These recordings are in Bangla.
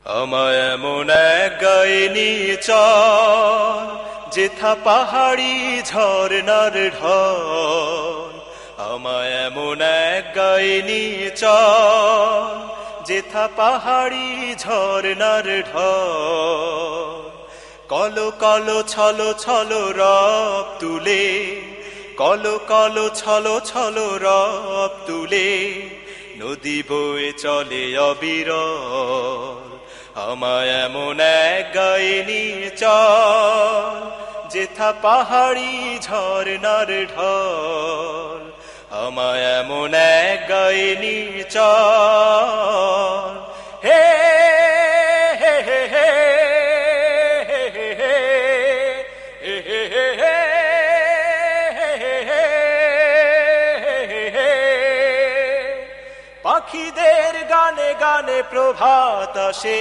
আমায় এমন এক গায়ে নিয়ে চল, যেথা পাহাড়ি ঝরনার ঢল। আমায় এমন এক গায়ে নিয়ে চল, যেথা পাহাড়ি ঝরনার ঢল। কলো কলো ছলো ছলো রব তুলে, কলো কলো ছলো ছলো রব তুলে, নদী বয়ে চলে অবিরল। আমায় এমন এক গায়ে নিয়ে চল, যেথা পাহাড়ি ঝরনার ঢল। আমায় এমন এক গায়ে নিয়ে চল। হে হে হে হে পাখিদের গানে গানে প্রভাত আসে,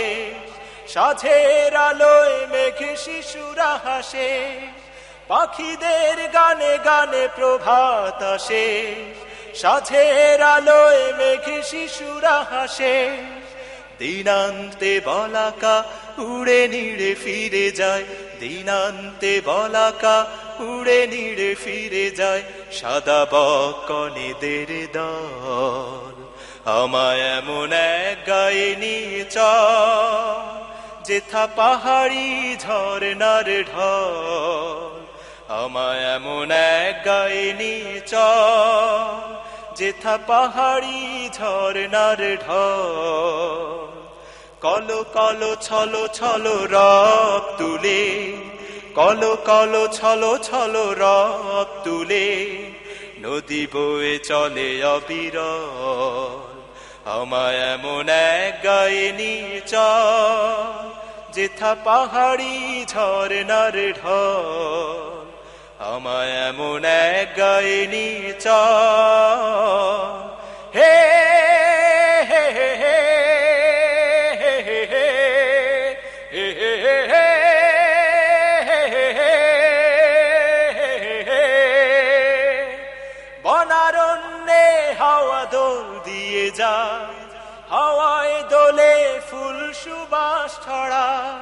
সাঁঝের আলোয় মেঘে শিশুরা হাসে। পাখিদের গানে গানে প্রভাত আসে, সাঁঝের আলোয় মেঘে শিশুরা হাসে। দিনান্তে বলাকা উড়ে নিড়ে ফিরে যায়, দিনান্তে বলাকা উড়ে নিড়ে ফিরে যায়, সাদা বকনেদের দল। আমায় এমন এক গায়ে নিয়ে চল, যেথা পাহাড়ি ঝরনার ঢল। আমায় এমন এক গায়ে নিয়ে চল, যেথা পাহাড়ি ঝরনার ঢল। কলো কলো ছলো ছলো রব তুলে, কলো কলো ছলো ছলো রব তুলে, নদী বয়ে চলে অবিরল। আমায় এমন এক গায়ে নিয়ে চল, যেথা পাহাড়ি ঝরনার ঢল। আমায় এমন এক গায়ে নিয়ে চল। হে হে হে হে বনারণ্যে হাওয়া দোল দিয়ে যায়, হাওয়ায় দোলে ফুল সুবাস ছড়ায়।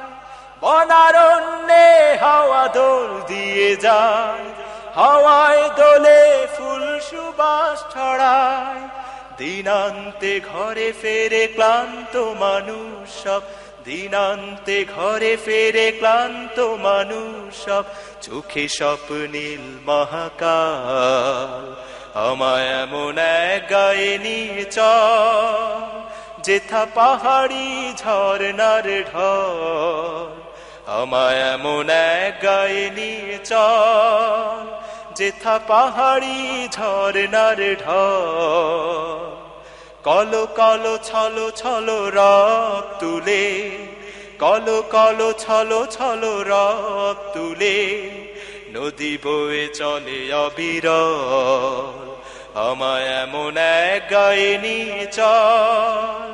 বনারণ্যে হাওয়া দোল দিয়ে যায়, হাওয়ায় দোলে ফুল সুবাস ছড়ায়। দিনান্তে ঘরে ফেরে ক্লান্ত মানুষ সব, দিনান্তে ঘরে ফেরে ক্লান্ত মানুষ সব, চোখে স্বপ্নীল মহাকাল। আমায় এমন এক গায়ে নিয়ে চল, যেথা পাহাড়ি ঝরনার ঢল। আমায় এমন এক গায়ে নিয়ে চল, যেথা পাহাড়ি ঝরনার ঢল। কলো কলো ছলো ছলো রব তুলে, কলো কলো ছলো ছলো রব তুলে, নদী বয়ে চলে অবিরল। আমায় এমন এক গায়ে নিয়ে চল,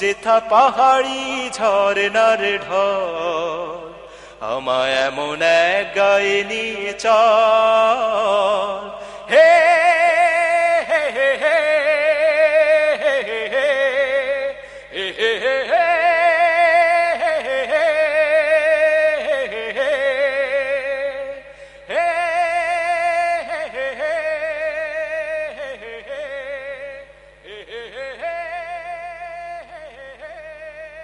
যেথা পাহাড়ি ঝরনার ঢল। আমায় এমন এক গায়ে নিয়ে চল। হে